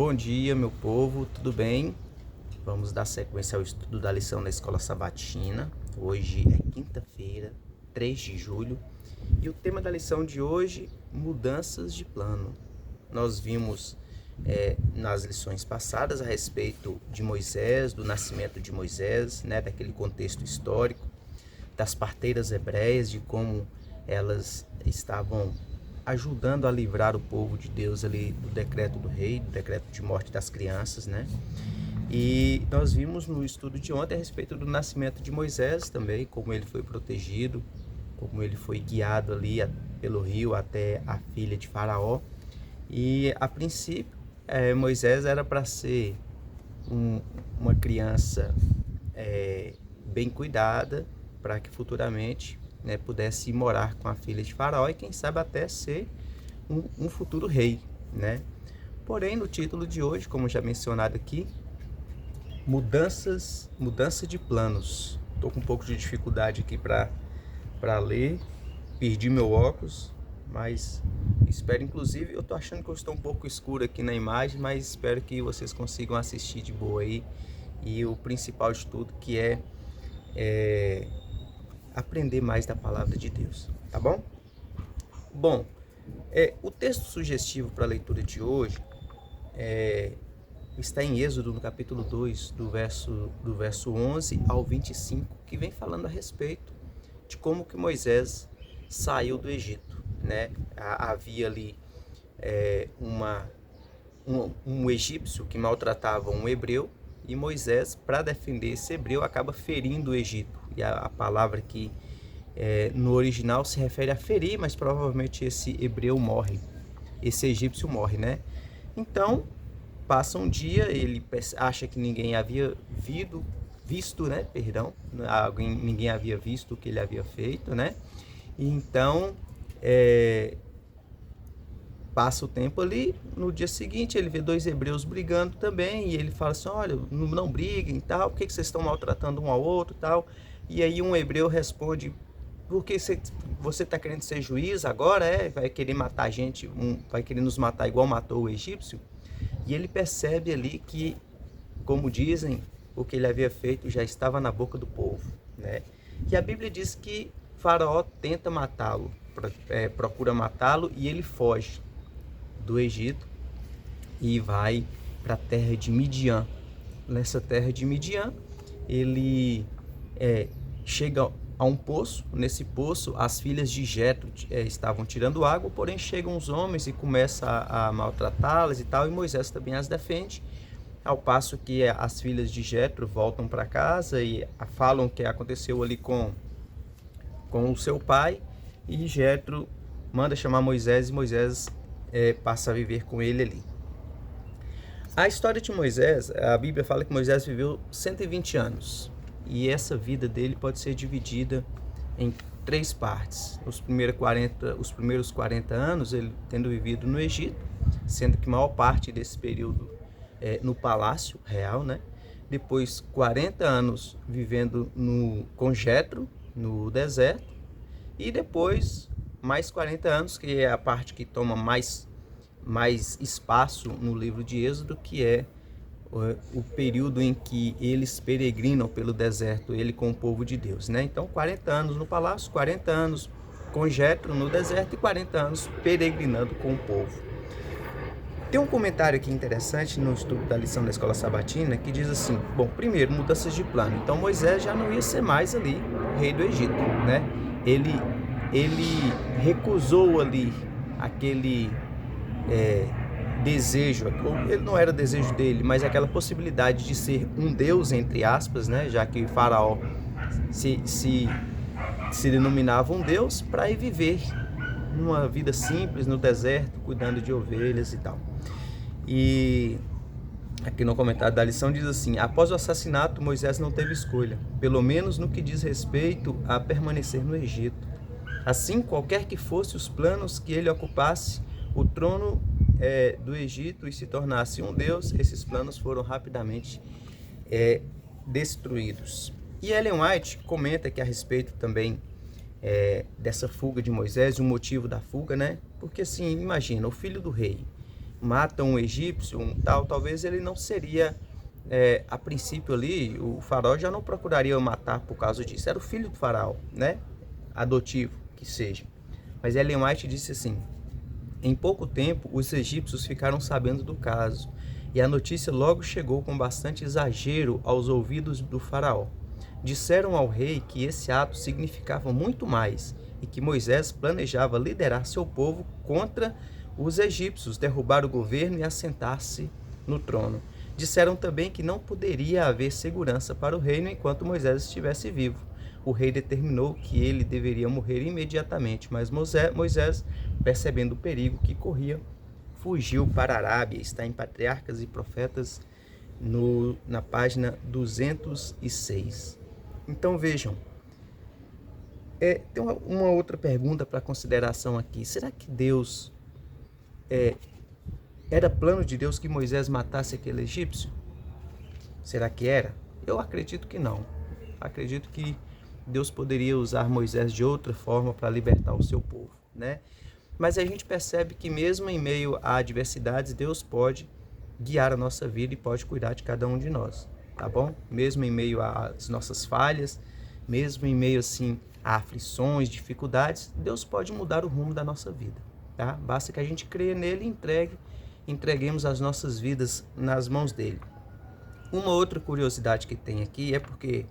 Bom dia, meu povo, tudo bem? Vamos dar sequência ao estudo da lição da Escola Sabatina. Hoje é quinta-feira, 3 de julho, e o tema da lição de hoje, mudanças de plano. Nós vimos nas lições passadas a respeito de Moisés, do nascimento de Moisés, daquele contexto histórico, das parteiras hebreias, de como elas estavam ajudando a livrar o povo de Deus ali do decreto do rei, do decreto de morte das crianças, E nós vimos no estudo de ontem a respeito do nascimento de Moisés também, como ele foi protegido, como ele foi guiado ali pelo rio até a filha de Faraó. E a princípio, Moisés era para ser uma criança bem cuidada, para que futuramente pudesse morar com a filha de Faraó e quem sabe até ser um futuro rei, Porém, no título de hoje, como já mencionado aqui, mudança de planos. Estou com um pouco de dificuldade aqui para ler, perdi meu óculos, mas espero, inclusive, eu estou achando que eu estou um pouco escuro aqui na imagem, mas espero que vocês consigam assistir de boa aí. E o principal de tudo, que é aprender mais da palavra de Deus, tá bom? Bom, o texto sugestivo para a leitura de hoje está em Êxodo, no capítulo 2, do verso 11 ao 25, que vem falando a respeito de como que Moisés saiu do Egito, Havia ali um egípcio que maltratava um hebreu, e Moisés, para defender esse hebreu, acaba ferindo o Egito. E a palavra que no original se refere a ferir, mas provavelmente esse hebreu morre, esse egípcio morre, Então, passa um dia, ele acha que ninguém havia ninguém havia visto o que ele havia feito, E então, passa o tempo ali, no dia seguinte ele vê dois hebreus brigando também, e ele fala assim, olha, não briguem e tal, por que vocês estão maltratando um ao outro e tal? E aí um hebreu responde, porque você está querendo ser juiz agora, vai querer matar a gente, vai querer nos matar igual matou o egípcio? E ele percebe ali que, como dizem, o que ele havia feito já estava na boca do povo, E a Bíblia diz que Faraó tenta matá-lo, procura matá-lo, e ele foge do Egito e vai para a terra de Midian. Nessa terra de Midian, ele chega a um poço. Nesse poço, as filhas de Jetro estavam tirando água, porém chegam os homens e começam a maltratá-las e tal, e Moisés também as defende, ao passo que as filhas de Jetro voltam para casa e falam o que aconteceu ali com o seu pai, e Jetro manda chamar Moisés, e Moisés passa a viver com ele ali. A história de Moisés, a Bíblia fala que Moisés viveu 120 anos. E essa vida dele pode ser dividida em 3 partes. Os primeiros 40 anos ele tendo vivido no Egito, sendo que a maior parte desse período no palácio real, Depois 40 anos vivendo com Jetro, no deserto. E depois mais 40 anos, que é a parte que toma mais espaço no livro de Êxodo, que é o período em que eles peregrinam pelo deserto, ele com o povo de Deus, Então, 40 anos no palácio, 40 anos com Jetro no deserto e 40 anos peregrinando com o povo. Tem um comentário aqui interessante no estudo da lição da Escola Sabatina, que diz assim, bom, primeiro, mudanças de plano. Então, Moisés já não ia ser mais ali o rei do Egito, Ele recusou ali aquele desejo, ele não era desejo dele, mas aquela possibilidade de ser um deus, entre aspas, já que Faraó se denominava um deus, para ir viver uma vida simples no deserto, cuidando de ovelhas e tal. E aqui no comentário da lição diz assim, após o assassinato, Moisés não teve escolha, pelo menos no que diz respeito a permanecer no Egito. Assim, qualquer que fosse os planos que ele ocupasse o trono do Egito e se tornasse um deus, esses planos foram rapidamente destruídos. E Ellen White comenta que a respeito também dessa fuga de Moisés, o motivo da fuga, porque assim, imagina, o filho do rei, mata um egípcio, um tal, talvez ele não seria, a princípio ali, o faraó já não procuraria matar por causa disso. Era o filho do faraó, né? Adotivo, que seja. Mas Ellen White disse assim: em pouco tempo, os egípcios ficaram sabendo do caso, e a notícia logo chegou com bastante exagero aos ouvidos do faraó. Disseram ao rei que esse ato significava muito mais e que Moisés planejava liderar seu povo contra os egípcios, derrubar o governo e assentar-se no trono. Disseram também que não poderia haver segurança para o reino enquanto Moisés estivesse vivo. O rei determinou que ele deveria morrer imediatamente, mas Moisés, percebendo o perigo que corria, fugiu para a Arábia. Está em Patriarcas e Profetas, na página 206. Então vejam, tem uma outra pergunta para consideração aqui. Será que Deus, era plano de Deus que Moisés matasse aquele egípcio? Será que era? Eu acredito que não. Acredito que Deus poderia usar Moisés de outra forma para libertar o seu povo, né? Mas a gente percebe que mesmo em meio a adversidades, Deus pode guiar a nossa vida e pode cuidar de cada um de nós, tá bom? Mesmo em meio às nossas falhas, mesmo em meio assim a aflições, dificuldades, Deus pode mudar o rumo da nossa vida, tá? Basta que a gente creia nele e entreguemos as nossas vidas nas mãos dele. Uma outra curiosidade que tem aqui é porque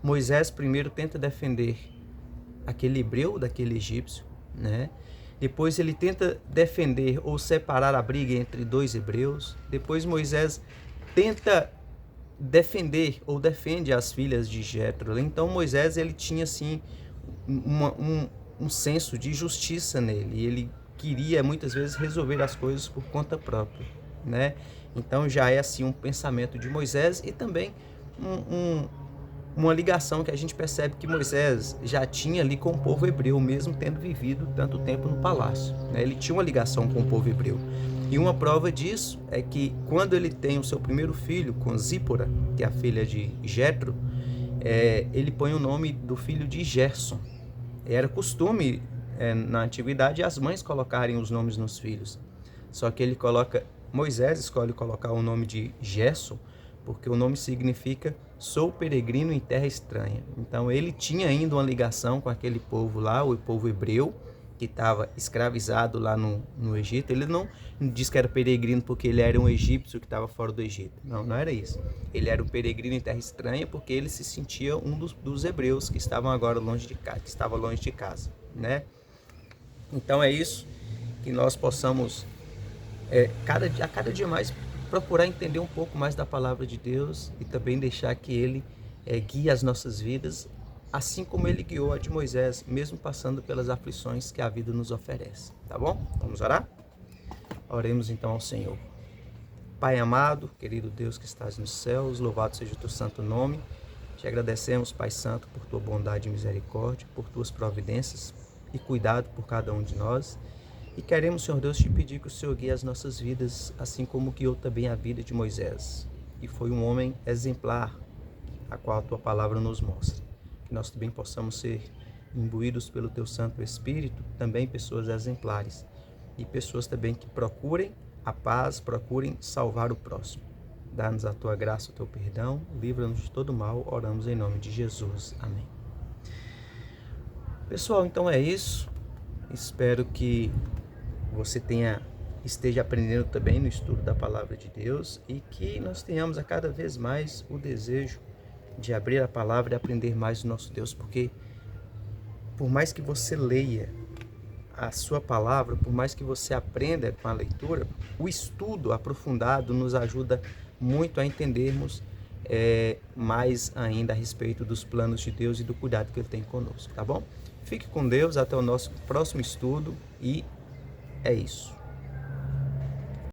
Moisés primeiro tenta defender aquele hebreu daquele egípcio, né? Depois ele tenta defender ou separar a briga entre dois hebreus. Depois Moisés tenta defender ou defende as filhas de Jetro. Então Moisés, ele tinha assim um senso de justiça nele. Ele queria muitas vezes resolver as coisas por conta própria, né? Então já é assim um pensamento de Moisés e também uma ligação que a gente percebe que Moisés já tinha ali com o povo hebreu, mesmo tendo vivido tanto tempo no palácio, né? Ele tinha uma ligação com o povo hebreu. E uma prova disso é que quando ele tem o seu primeiro filho, com Zípora, que é a filha de Jetro, ele põe o nome do filho de Gerson. Era costume, na antiguidade, as mães colocarem os nomes nos filhos. Só que Moisés escolhe colocar o nome de Gerson, porque o nome significa sou peregrino em terra estranha. Então ele tinha ainda uma ligação com aquele povo lá, o povo hebreu, que estava escravizado lá no Egito. Ele não diz que era peregrino porque ele era um egípcio que estava fora do Egito. Não, não era isso. Ele era um peregrino em terra estranha porque ele se sentia um dos hebreus que estavam agora longe de casa, que estava longe de casa, né? Então é isso, que nós possamos a cada dia mais procurar entender um pouco mais da palavra de Deus e também deixar que Ele guie as nossas vidas, assim como Ele guiou a de Moisés, mesmo passando pelas aflições que a vida nos oferece, tá bom? Vamos orar? Oremos então ao Senhor. Pai amado, querido Deus que estás nos céus, louvado seja o teu santo nome. Te agradecemos, Pai Santo, por tua bondade e misericórdia, por tuas providências e cuidado por cada um de nós. E queremos, Senhor Deus, te pedir que o Senhor guie as nossas vidas, assim como guiou também a vida de Moisés. E foi um homem exemplar, a qual a tua palavra nos mostra. Que nós também possamos ser imbuídos pelo teu Santo Espírito, também pessoas exemplares. E pessoas também que procurem a paz, procurem salvar o próximo. Dá-nos a tua graça, o teu perdão, livra-nos de todo mal, oramos em nome de Jesus. Amém. Pessoal, então é isso. Espero que você esteja aprendendo também no estudo da palavra de Deus e que nós tenhamos a cada vez mais o desejo de abrir a palavra e aprender mais do nosso Deus, porque por mais que você leia a sua palavra, por mais que você aprenda com a leitura, o estudo aprofundado nos ajuda muito a entendermos mais ainda a respeito dos planos de Deus e do cuidado que Ele tem conosco, tá bom? Fique com Deus, até o nosso próximo estudo e é isso.